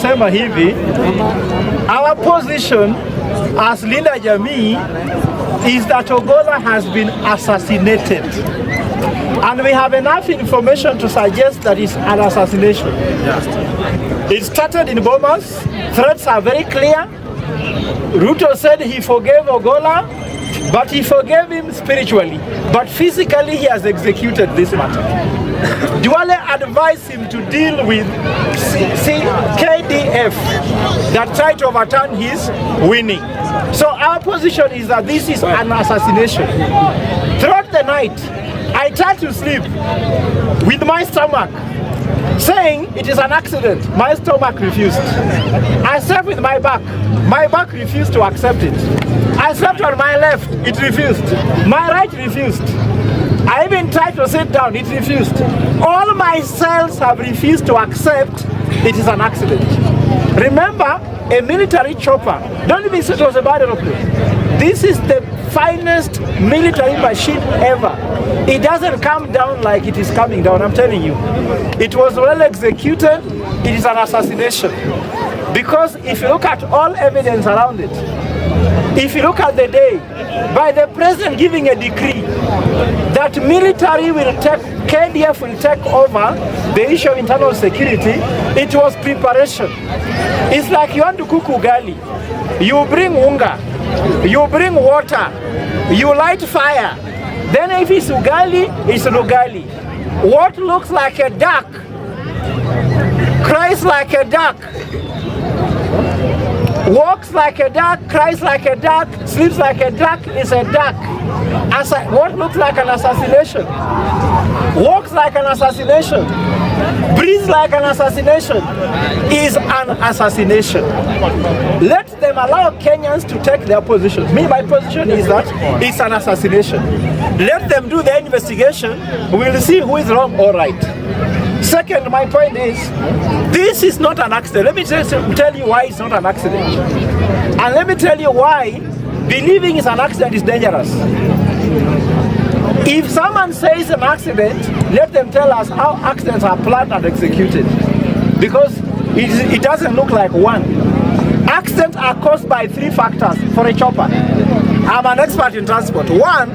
kusema hivi, our position as Linda Jamii is that Ogolla has been assassinated. And we have enough information to suggest that it's an assassination. It started in Bomas. Threats are very clear. Ruto said he forgave Ogolla, but he forgave him spiritually. But physically, he has executed this matter. Duale advised him to deal with KDF that tried to overturn his winning. So our position is that this is an assassination. Throughout the night, I tried to sleep with my stomach, saying it is an accident. My stomach refused. I slept with my back. My back refused to accept it. I slept on my left. It refused. My right refused. I even tried to sit down. It refused. All my cells have refused to accept it is an accident. Remember, a military chopper. Don't even say it was a bad aeroplane. This is the finest military machine ever. It doesn't come down like it is coming down, I'm telling you. It was well executed. It is an assassination. Because if you look at all evidence around it, if you look at the day, by the president giving a decree that military will take, KDF will take over the issue of internal security, it was preparation. It's like you want to cook ugali. You bring unga, you bring water, you light fire. Then if it's ugali, it's ugali. What looks like a duck cries like a duck, walks like a duck, cries like a duck, sleeps like a duck, is a duck. What looks like an assassination, walks like an assassination, breathes like an assassination, is an assassination. Let them allow Kenyans to take their position. My position is that it's an assassination. Let them do the investigation. We'll see who is wrong or right. Second, my point is, this is not an accident. Let me tell you why it's not an accident. And let me tell you why believing it's an accident is dangerous. If someone says an accident, let them tell us how accidents are planned and executed. Because it doesn't look like one. Accidents are caused by 3 factors for a chopper. I'm an expert in transport. One,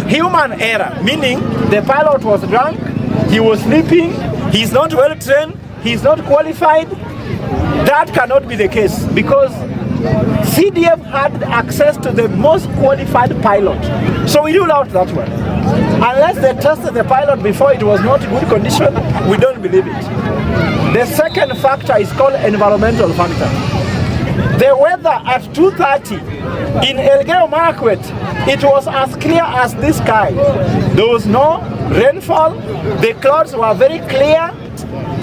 human error, meaning the pilot was drunk, he was sleeping, he's not well trained, he's not qualified. That cannot be the case because CDF had access to the most qualified pilot. So we rule out that one. Unless they tested the pilot before it was not in good condition, we don't believe it. The second factor is called environmental factor. The weather at 2:30 in Elgeyo Marakwet, it was as clear as this sky. There was no rainfall, the clouds were very clear.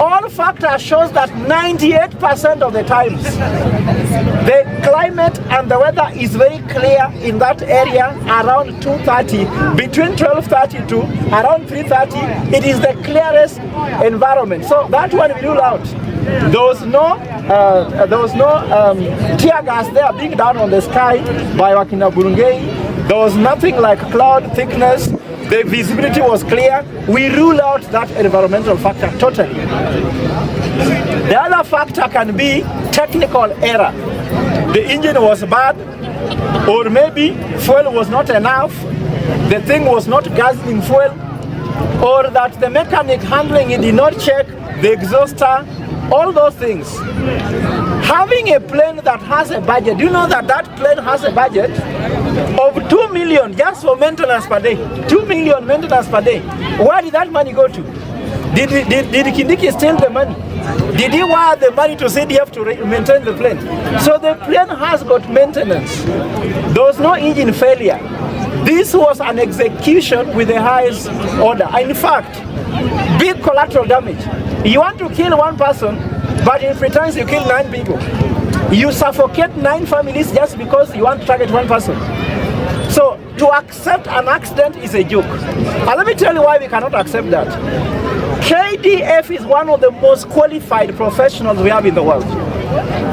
All factors shows that 98% of the times, the climate and the weather is very clear in that area around 2:30, between 12:30 to around 3:30, it is the clearest environment. So that one we rule out. There was no tear gas there being down on the sky by Wakina Burungei. There was nothing like cloud thickness. The visibility was clear. We rule out that environmental factor totally. The other factor can be technical error. The engine was bad, or maybe fuel was not enough, the thing was not guzzling fuel, or that the mechanic handling it did not check the exhauster, all those things. Having a plane that has a budget, do you know that that plane has a budget of 2 million just for maintenance per day? 2 million maintenance per day. Where did that money go to? Did Kindiki steal the money? Did he wire the money to CDF to maintain the plane? So the plane has got maintenance. There was no engine failure. This was an execution with the highest order. In fact, big collateral damage. You want to kill one person, but in return you kill 9 people. You suffocate 9 families just because you want to target one person. So to accept an accident is a joke. And let me tell you why we cannot accept that. KDF is one of the most qualified professionals we have in the world.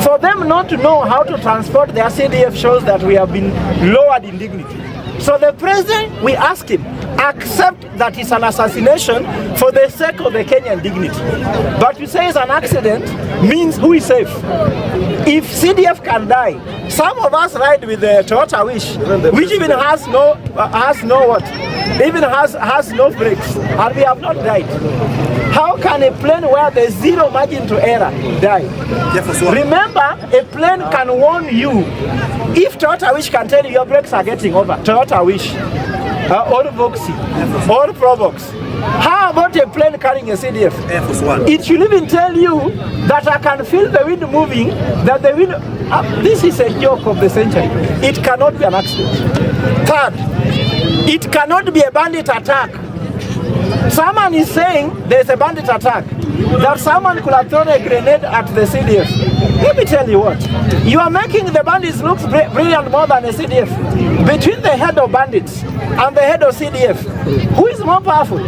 For them not to know how to transport their CDF shows that we have been lowered in dignity. So the president, we asked him, accept that it's an assassination for the sake of the Kenyan dignity. But to say it's an accident means who is safe? If CDF can die, some of us ride with the Toyota Wish, which even has no brakes, and we have not died. How can a plane where there's zero margin to error die? Remember, a plane can warn you. If Toyota Wish can tell you your brakes are getting over, Toyota Wish, or Voxy, or Provox. How about a plane carrying a CDF? It should even tell you that I can feel the wind moving, that the wind... this is a joke of the century. It cannot be an accident. Third, it cannot be a bandit attack. Someone is saying there's a bandit attack, that someone could have thrown a grenade at the CDF. Let me tell you what, you are making the bandits look brilliant more than a CDF. Between the head of bandits and the head of CDF, who is more powerful?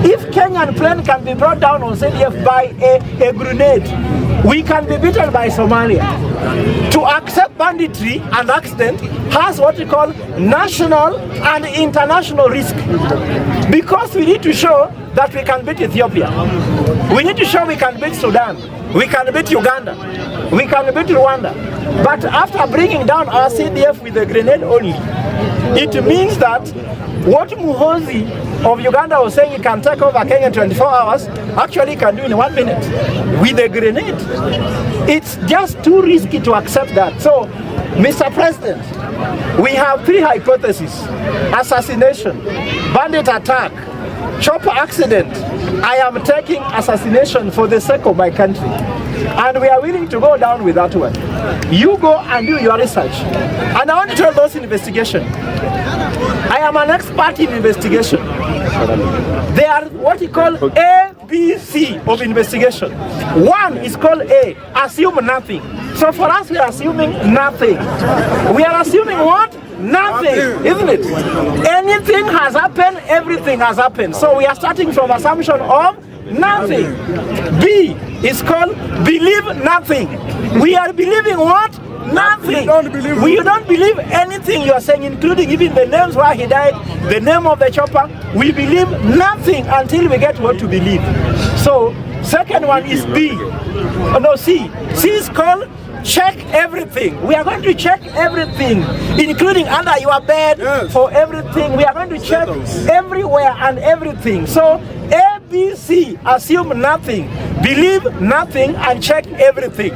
If Kenyan plane can be brought down on CDF by a grenade, we can be beaten by Somalia. To accept banditry and accident has what we call national and international risk. Because we need to show that we can beat Ethiopia. We need to show we can beat Sudan. We can beat Uganda. We can beat Rwanda. But after bringing down our CDF with a grenade only, it means that what Muhoozi of Uganda was saying he can take over Kenya in 24 hours, actually he can do in 1 minute with a grenade. It's just too risky to accept that. So, Mr. President, we have 3 hypotheses: assassination, bandit attack, chopper accident. I am taking assassination for the sake of my country. And we are willing to go down with that one. You go and do your research. And I want to tell those in investigation, I am an expert in investigation. They are what you call A, B, C of investigation. One is called A, assume nothing. So for us, we are assuming nothing. We are assuming what? Nothing, isn't it? Anything has happened, everything has happened. So we are starting from assumption of nothing. B is called believe nothing. We are believing what? Nothing. We don't believe anything you are saying, including even the names where he died, the name of the chopper. We believe nothing until we get what to believe. So, second one is B. Oh, no, C. C is called check everything. We are going to check everything, including under your bed, for everything. We are going to check everywhere and everything. So, A, B, C, assume nothing, believe nothing, and check everything.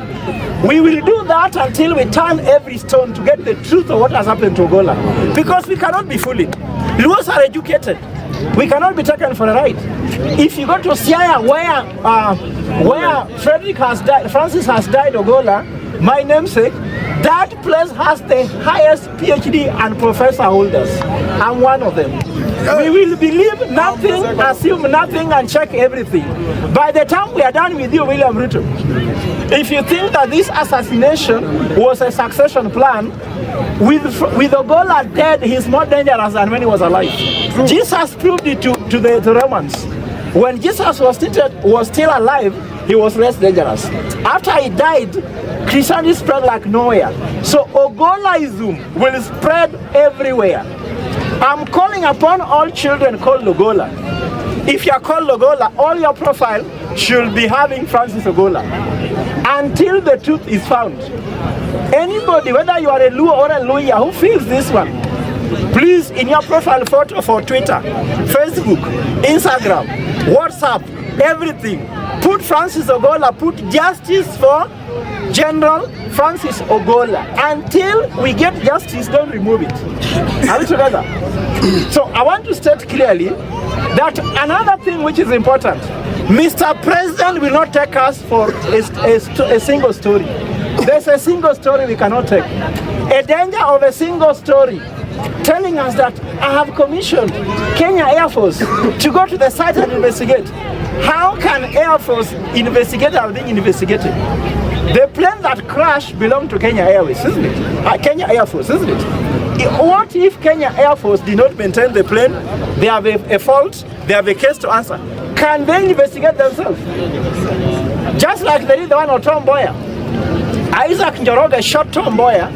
We will do that until we turn every stone to get the truth of what has happened to Ogolla. Because we cannot be fooled. Luos are educated. We cannot be taken for a ride. If you go to Siaya, where Francis has died, Ogolla, my namesake, that place has the highest PhD and professor holders. I'm one of them. We will believe nothing, assume nothing, and check everything. By the time we are done with you, William Ruto, if you think that this assassination was a succession plan, with Ogolla dead, he's more dangerous than when he was alive. Jesus proved it to the Romans. When Jesus was still alive, he was less dangerous. After he died, Christianity spread like nowhere. So Ogollism will spread everywhere. I'm calling upon all children called Ogolla. If you are called Ogolla, all your profile should be having Francis Ogolla until the truth is found. Anybody, whether you are a Luo or a Luya, who feels this one, please, in your profile photo for Twitter, Facebook, Instagram, WhatsApp, everything, put Francis Ogolla, put justice for General Francis Ogolla. Until we get justice, don't remove it. Are we together? So I want to state clearly that another thing which is important, Mr. President will not take us for a single story. There's a single story we cannot take. A danger of a single story telling us that I have commissioned Kenya Air Force to go to the site and investigate. How can Air Force investigate are being investigated? The plane that crashed belonged to Kenya Airways, isn't it? Kenya Air Force, isn't it? What if Kenya Air Force did not maintain the plane? They have a fault, they have a case to answer. Can they investigate themselves? Just like they did the one on Tom Mboya. Isaac Njoroge shot Tom Mboya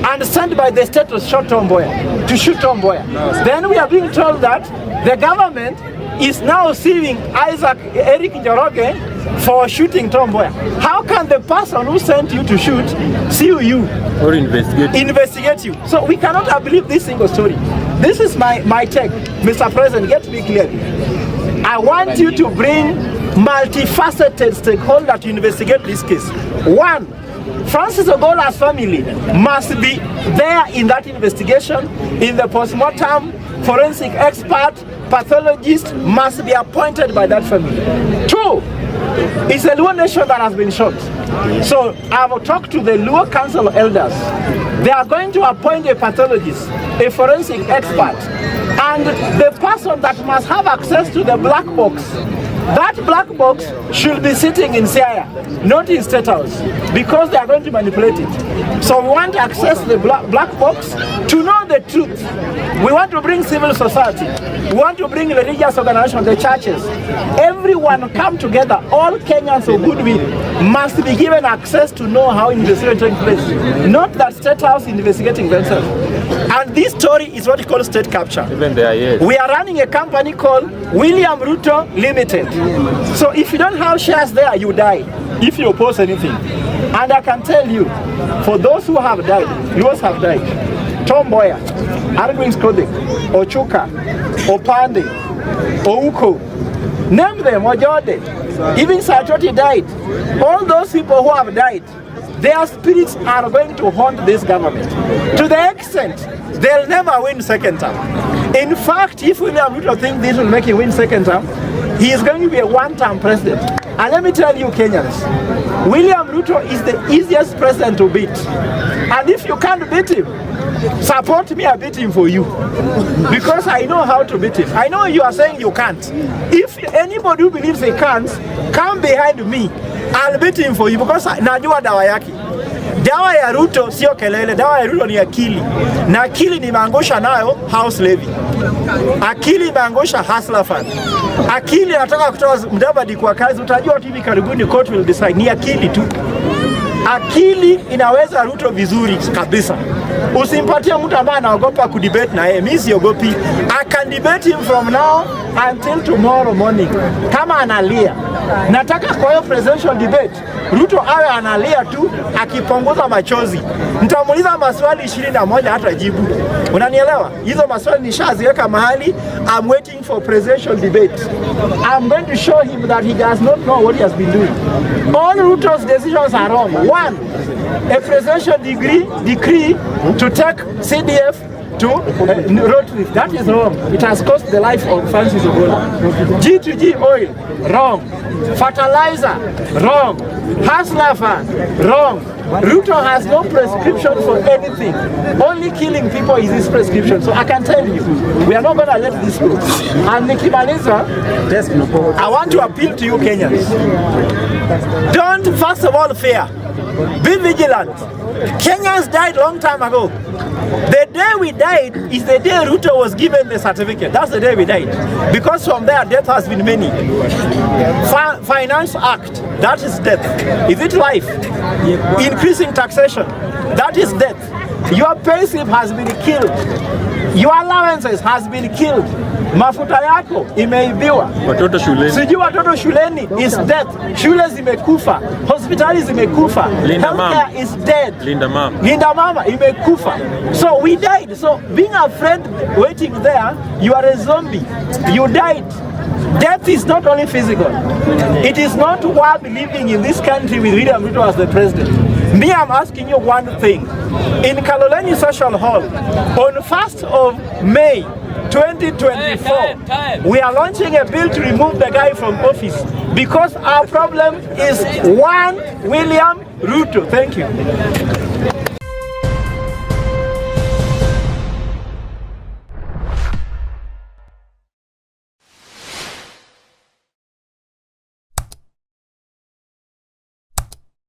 and sent by the state to shoot Tom Mboya. Then we are being told that The government is now suing Eric Njoroge for shooting Tom Mboya. How can the person who sent you to shoot sue you? Or investigate you? So we cannot believe this single story. This is my take. Mr. President, get me clearly. I want you to bring multifaceted stakeholders to investigate this case. One, Francis Ogolla's family must be there in that investigation. In the postmortem, forensic expert, pathologist must be appointed by that family. Two, it's a Luo nation that has been shot. So I've talked to the Luo Council elders. They are going to appoint a pathologist, a forensic expert, and the person that must have access to the black box. That black box should be sitting in Siaya, not in State House, because they are going to manipulate it. So we want to access the black box to know the truth. We want to bring civil society. We want to bring religious organizations, the churches. Everyone come together. All Kenyans of goodwill must be given access to know how investigation takes place. Not that State House investigating themselves. And this story is what we call state capture. Even there, yes. We are running a company called William Ruto Limited. So if you don't have shares there, you die if you oppose anything. And I can tell you, for those who have died, Luos have died. Tom Mboya, Arwin's Kodek, Ochuka, Opande, Ouko, name them, Ojode, even Sajoti died. All those people who have died, their spirits are going to haunt this government to the extent they'll never win second term. In fact, if William Ruto thinks this will make him win second term, he is going to be a one-term president. And let me tell you, Kenyans, William Ruto is the easiest president to beat. And if you can't beat him, support me, I beat him for you. Because I know how to beat him. I know you are saying you can't. If anybody who believes he can't, come behind me. I'll beat him for you because najua dawa yake. Dawa ya Ruto sio kelele, dawa ya Ruto ni akili. Na akili nimeangusha nayo house levy. Akili imeangusha hustler fund. Akili nataka kutoa Mudavadi kwa kazi, utajua tu hivi karibuni court will decide. Ni akili tu. Akili inaweza Ruto vizuri kabisa. Usimpatie mtu ambaye anaogopa kudebate na yeye. Mimi siogopi. I can debate him from now until tomorrow morning. Kama analia. Nataka kwa hiyo presidential debate Ruto awe analia tu akipunguza machozi. Nitamuuliza maswali 21 hata jibu. Unanielewa? Hizo maswali nishaziweka mahali. I'm waiting for presidential debate. I'm going to show him that he does not know what he has been doing. All Ruto's decisions are wrong. One, a presidential decree to take CDF to road trip. That is wrong. It has cost the life of Francis Ogolla. G2G oil, wrong. Fertilizer, wrong. Hustler fund, wrong. Ruto has no prescription for anything. Only killing people is his prescription. So I can tell you, we are not going to let this go. And Nikimaliza, I want to appeal to you Kenyans. Don't first of all fear. Be vigilant. Kenyans died long time ago. The day we died is the day Ruto was given the certificate. That's the day we died. Because from there, death has been many. Finance Act, that is death. Is it life? Increasing taxation, that is death. Your pay slip has been killed. Your allowances has been killed. Mafuta yako imeibiwa. Watoto shuleni. Sijui watoto shuleni is death. Shule zimekufa. Hospitali zimekufa. Healthcare is dead. Linda mama imekufa. So we died. So being a friend waiting there, you are a zombie. You died. Death is not only physical. It is not worth living in this country with William Ruto as the president. Me, I'm asking you one thing. In Kaloleni Social Hall, on 1st of May 2024, we are launching a bill to remove the guy from office because our problem is one William Ruto. Thank you.